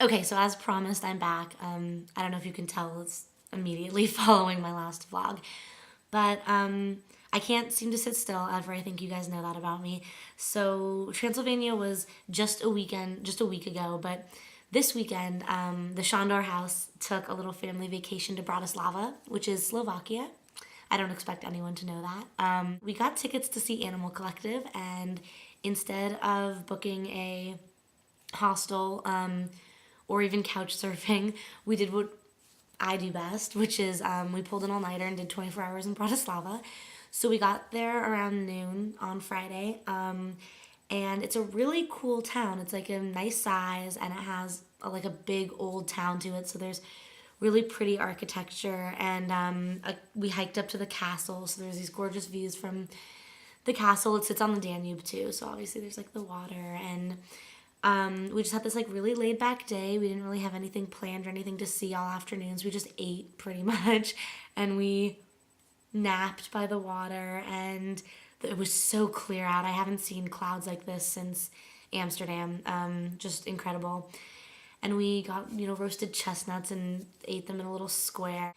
Okay, so as promised, I'm back. I don't know if you can tell, it's immediately following my last vlog. But I can't seem to sit still ever. I think you guys know that about me. So Transylvania was just a week ago. But this weekend, the Shandor House took a little family vacation to Bratislava, which is Slovakia. I don't expect anyone to know that. We got tickets to see Animal Collective, and instead of booking a hostel or even couch surfing, we did what I do best, which is we pulled an all-nighter and did 24 hours in Bratislava. So we got there around noon on Friday, and it's a really cool town. It's like a nice size, and it has like a big old town to it. So there's really pretty architecture, and we hiked up to the castle. So there's these gorgeous views from the castle. It sits on the Danube too, so obviously there's like the water, and we just had this like really laid back day. We didn't really have anything planned or anything to see all afternoons. We just ate pretty much, and we napped by the water, and it was so clear out. I haven't seen clouds like this since Amsterdam. Just incredible. And we got, roasted chestnuts and ate them in a little square.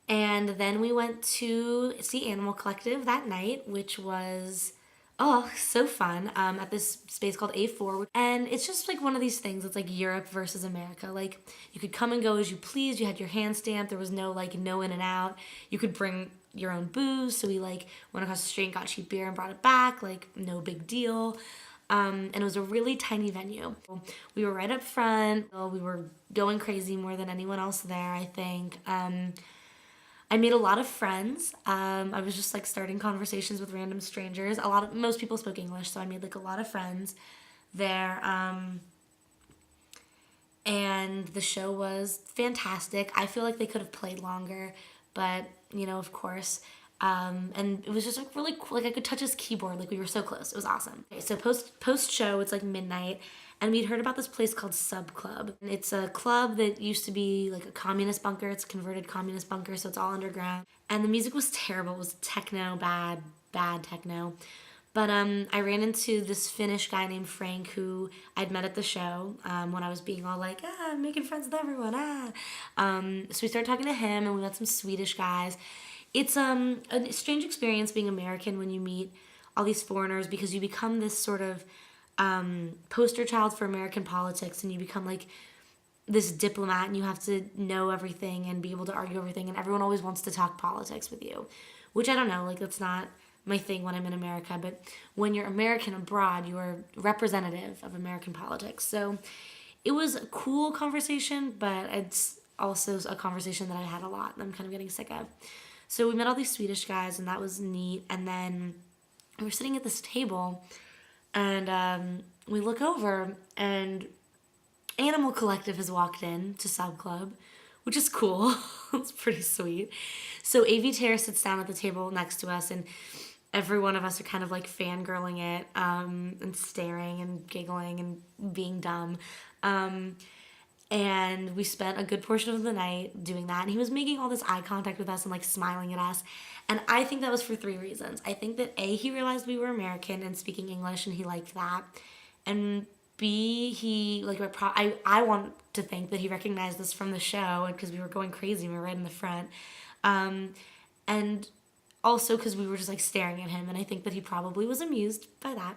And then we went to see Animal Collective that night, which was, oh, so fun, at this space called A4. And it's just like one of these things. It's like Europe versus America. Like, you could come and go as you pleased. You had your hand stamp. There was no, like, no in and out. You could bring your own booze. So we, like, went across the street and got cheap beer and brought it back. Like, no big deal. And it was a really tiny venue. We were right up front. We were going crazy more than anyone else there, I think. I made a lot of friends. I was just like starting conversations with random strangers. Most people spoke English, so I made like a lot of friends there. And the show was fantastic. I feel like they could have played longer, but of course. And it was just like really cool. Like I could touch his keyboard. Like we were so close. It was awesome. Okay, so post show, it's like midnight, and we'd heard about this place called Sub Club. And it's a club that used to be like a communist bunker. It's a converted communist bunker, so it's all underground. And the music was terrible. It was techno, bad techno. But I ran into this Finnish guy named Frank who I'd met at the show when I was being all like, I'm making friends with everyone, So we started talking to him, and we met some Swedish guys. It's a strange experience being American when you meet all these foreigners, because you become this sort of poster child for American politics, and you become like this diplomat, and you have to know everything and be able to argue everything, and everyone always wants to talk politics with you, which I don't know, like that's not my thing when I'm in America, but when you're American abroad, you are representative of American politics. So it was a cool conversation, but it's also a conversation that I had a lot and I'm kind of getting sick of. So we met all these Swedish guys, and that was neat. And then we were sitting at this table, and we look over, and Animal Collective has walked in to Sub Club, which is cool. It's pretty sweet. So AV Terra sits down at the table next to us, and every one of us are kind of like fangirling it, and staring and giggling and being dumb. And we spent a good portion of the night doing that. And he was making all this eye contact with us and like smiling at us. And I think that was for 3 reasons. I think that A, he realized we were American and speaking English, and he liked that. And B, he like I want to think that he recognized us from the show, because we were going crazy. We were right in the front. And also because we were just like staring at him, and I think that he probably was amused by that.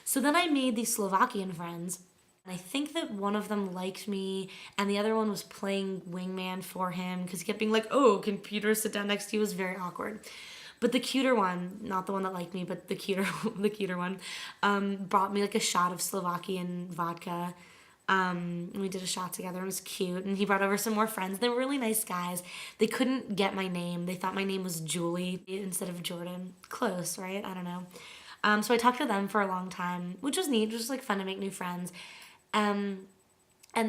So then I made these Slovakian friends. And I think that one of them liked me, and the other one was playing wingman for him, because he kept being like, oh, can Peter sit down next to you? It was very awkward. But the cuter one, not the one that liked me, but the cuter one, brought me like a shot of Slovakian vodka. And we did a shot together, and it was cute. And he brought over some more friends. They were really nice guys. They couldn't get my name. They thought my name was Julie instead of Jordan. Close, right? I don't know. So I talked to them for a long time, which was neat. It was just like fun to make new friends. And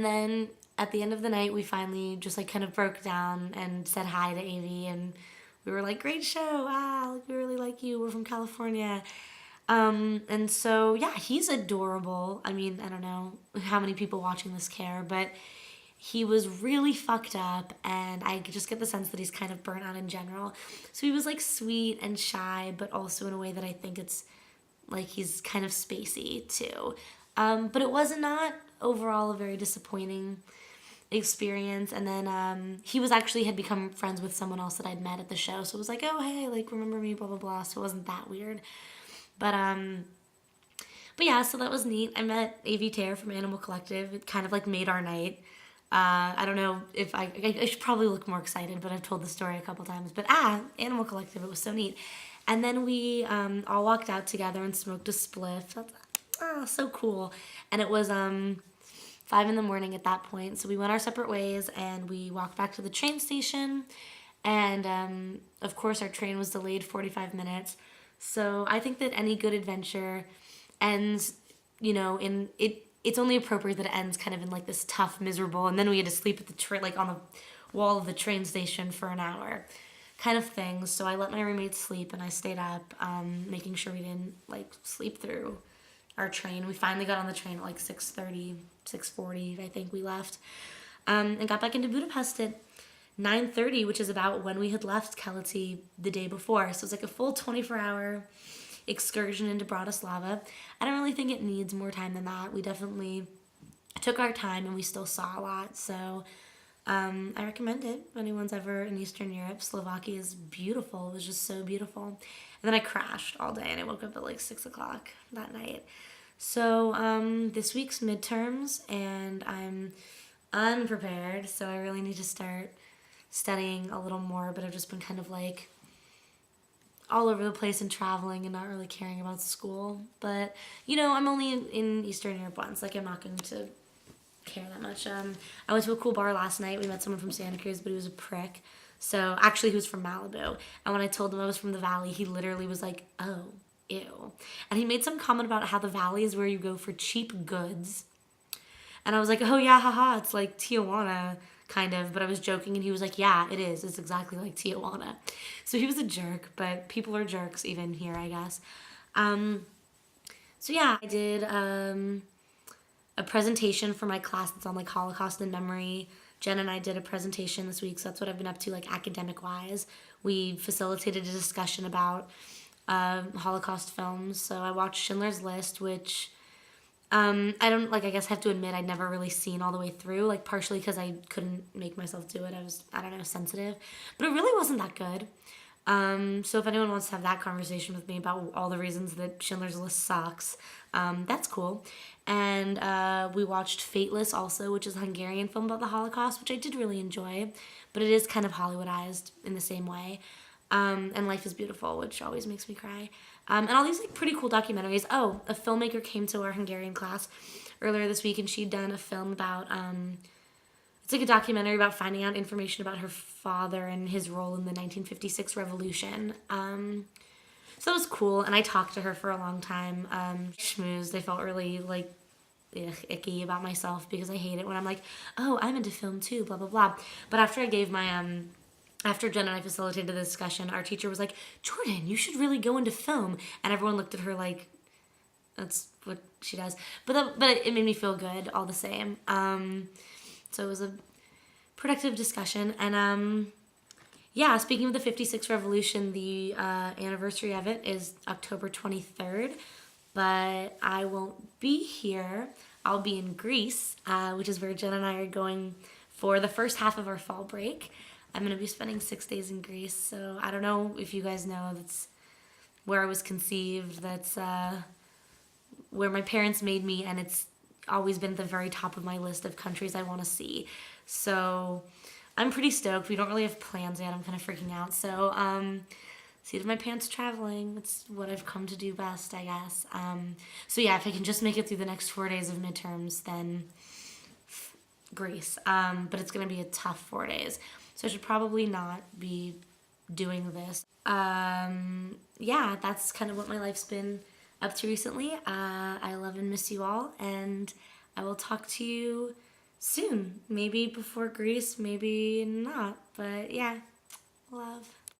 then at the end of the night, we finally just like kind of broke down and said hi to AV, and we were like, great show, like, we really like you, we're from California. And so yeah, he's adorable. I mean, I don't know how many people watching this care, but he was really fucked up, and I just get the sense that he's kind of burnt out in general. So he was like sweet and shy, but also in a way that I think it's like he's kind of spacey too. But it was not overall a very disappointing experience. And then he was actually had become friends with someone else that I'd met at the show, so it was like, oh hey, like remember me, blah blah blah. So it wasn't that weird, but yeah, so that was neat. I met AV Tear from Animal Collective. It kind of like made our night. I don't know if I should probably look more excited, but I've told the story a couple times. But Animal Collective, it was so neat. And then we all walked out together and smoked a spliff. That's so cool. And it was 5 in the morning at that point. So we went our separate ways and we walked back to the train station. And of course, our train was delayed 45 minutes. So I think that any good adventure ends, in it. It's only appropriate that it ends kind of in like this tough, miserable, and then we had to sleep at the train, like on the wall of the train station for an hour, kind of thing. So I let my roommates sleep, and I stayed up, making sure we didn't like sleep through our train. We finally got on the train at like 6:30, 6:40, I think we left, and got back into Budapest at 9:30, which is about when we had left Keleti the day before. So it's like a full 24-hour excursion into Bratislava. I don't really think it needs more time than that. We definitely took our time and we still saw a lot. So I recommend it if anyone's ever in Eastern Europe. Slovakia is beautiful. It was just so beautiful. And then I crashed all day and I woke up at like 6 o'clock that night. So this week's midterms and I'm unprepared. So I really need to start studying a little more, but I've just been kind of like all over the place and traveling and not really caring about school. But, I'm only in Eastern Europe once. Like, I'm not going to care that much. I went to a cool bar last night. We met someone from Santa Cruz, but he was a prick. So, actually, he was from Malibu. And when I told him I was from the Valley, he literally was like, oh, ew. And he made some comment about how the Valley is where you go for cheap goods. And I was like, oh, yeah, haha, it's like Tijuana, kind of, but I was joking, and he was like, yeah, it is. It's exactly like Tijuana. So he was a jerk, but people are jerks even here, I guess. So yeah, I did a presentation for my class that's on like Holocaust and memory. Jen and I did a presentation this week, so that's what I've been up to, like academic-wise. We facilitated a discussion about Holocaust films. So I watched Schindler's List, which I guess I have to admit I'd never really seen all the way through, like partially because I couldn't make myself do it. I was, sensitive. But it really wasn't that good. So if anyone wants to have that conversation with me about all the reasons that Schindler's List sucks, that's cool. And we watched Fateless also, which is a Hungarian film about the Holocaust, which I did really enjoy. But it is kind of Hollywoodized in the same way. And Life is Beautiful, which always makes me cry. And all these like pretty cool documentaries. Oh, a filmmaker came to our Hungarian class earlier this week, and she'd done a film about, it's like a documentary about finding out information about her father and his role in the 1956 revolution. So that was cool, and I talked to her for a long time. Schmoozed. I felt really like icky about myself because I hate it when I'm like, oh, I'm into film too, blah, blah, blah. But after I gave my, after Jen and I facilitated the discussion, our teacher was like, Jordan, you should really go into film. And everyone looked at her like, that's what she does. But it made me feel good all the same. So it was a productive discussion. And yeah, speaking of the 56 Revolution, the anniversary of it is October 23rd. But I won't be here. I'll be in Greece, which is where Jen and I are going for the first half of our fall break. I'm going to be spending 6 days in Greece, so I don't know if you guys know, that's where I was conceived, that's where my parents made me, and it's always been at the very top of my list of countries I want to see. So I'm pretty stoked. We don't really have plans yet. I'm kind of freaking out. So seat of my pants traveling. That's what I've come to do best, I guess. So yeah, if I can just make it through the next 4 days of midterms, then Greece. But it's going to be a tough 4 days. So I should probably not be doing this. Yeah, that's kind of what my life's been up to recently. I love and miss you all, and I will talk to you soon. Maybe before Greece, maybe not. But yeah, love.